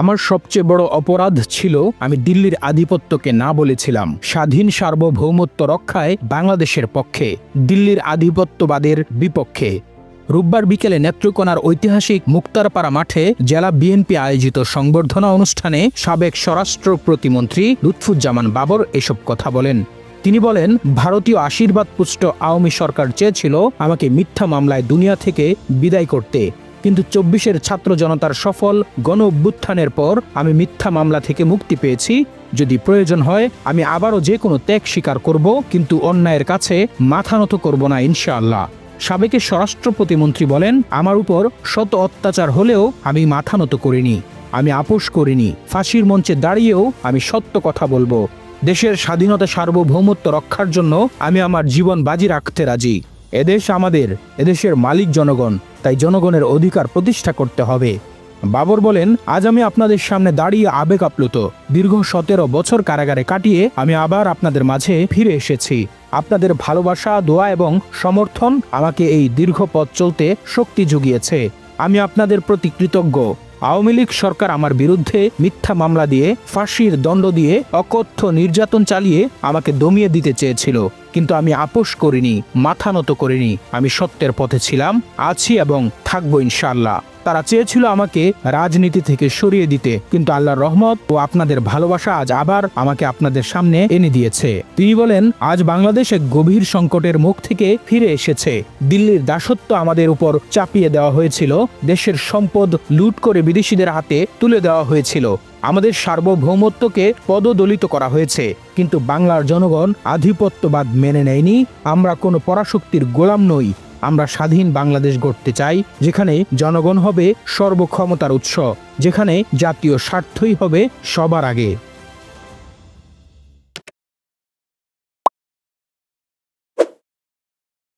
আমার সবচেয়ে বড় অপরাধ ছিল আমি দিল্লির আধিপত্যকে না বলেছিলাম স্বাধীন সার্বভৌমত্ব রক্ষায় বাংলাদেশের পক্ষে, দিল্লির আধিপত্যবাদের বিপক্ষে। রোববার বিকেলে নেত্রকোনার ঐতিহাসিক মুক্তারপাড়া মাঠে জেলা বিএনপি আয়োজিত সংবর্ধনা অনুষ্ঠানে সাবেক স্বরাষ্ট্র প্রতিমন্ত্রী লুৎফুজ্জামান বাবর এসব কথা বলেন। তিনি বলেন, ভারতীয় আশীর্বাদপুষ্ট আওয়ামী সরকার চেয়েছিল আমাকে মিথ্যা মামলায় দুনিয়া থেকে বিদায় করতে, কিন্তু ২৪-এর ছাত্র জনতার সফল গণ অভ্যুত্থানের পর আমি মিথ্যা মামলা থেকে মুক্তি পেয়েছি। যদি প্রয়োজন হয় আমি আবারও যে কোনো ত্যাগ স্বীকার করব, কিন্তু অন্যায়ের কাছে মাথা নত করব না ইনশাআল্লাহ। সাবেক স্বরাষ্ট্র প্রতিমন্ত্রী বলেন, আমার উপর শত অত্যাচার হলেও আমি মাথা নত করিনি, আমি আপোষ করিনি। ফাঁসির মঞ্চে দাঁড়িয়েও আমি সত্য কথা বলবো। দেশের স্বাধীনতা সার্বভৌমত্ব রক্ষার জন্য আমি আমার জীবন বাজি রাখতে রাজি। এদেশ আমাদের, এদেশের মালিক জনগণ, তাই জনগণের অধিকার প্রতিষ্ঠা করতে হবে। বাবর বলেন, আজ আমি আপনাদের সামনে দাঁড়িয়ে আবেগ আপ্লুত। দীর্ঘ ১৭ বছর কারাগারে কাটিয়ে আমি আবার আপনাদের মাঝে ফিরে এসেছি। আপনাদের ভালোবাসা, দোয়া এবং সমর্থন আমাকে এই দীর্ঘ পথ চলতে শক্তি জুগিয়েছে। আমি আপনাদের প্রতি কৃতজ্ঞ। আওয়ামী লীগ সরকার আমার বিরুদ্ধে মিথ্যা মামলা দিয়ে, ফাঁসির দণ্ড দিয়ে, অকথ্য নির্যাতন চালিয়ে আমাকে দমিয়ে দিতে চেয়েছিল, কিন্তু আমি আপোষ করিনি, মাথা নত করিনি। আমি সত্যের পথে ছিলাম, আছি এবং থাকবো ইনশাআল্লাহ। তারা চেয়েছিল আমাকে রাজনীতি থেকে সরিয়ে দিতে, কিন্তু আল্লাহর রহমত ও আপনাদের ভালোবাসা আজ আবার আমাকে আপনাদের সামনে এনে দিয়েছে। তিনি বলেন, আজ বাংলাদেশ এক গভীর সংকটের মুখ থেকে ফিরে এসেছে। দিল্লির দাসত্ব আমাদের উপর চাপিয়ে দেওয়া হয়েছিল, দেশের সম্পদ লুট করে বিদেশিদের হাতে তুলে দেওয়া হয়েছিল, আমাদের সার্বভৌমত্বকে পদদলিত করা হয়েছে, কিন্তু বাংলার জনগণ আধিপত্যবাদ মেনে নেয়নি। আমরা কোনো পরাশক্তির গোলাম নই। আমরা স্বাধীন বাংলাদেশ গড়তে চাই, যেখানে জনগণ হবে সর্বক্ষমতার উৎস, যেখানে জাতীয় স্বার্থই হবে সবার আগে।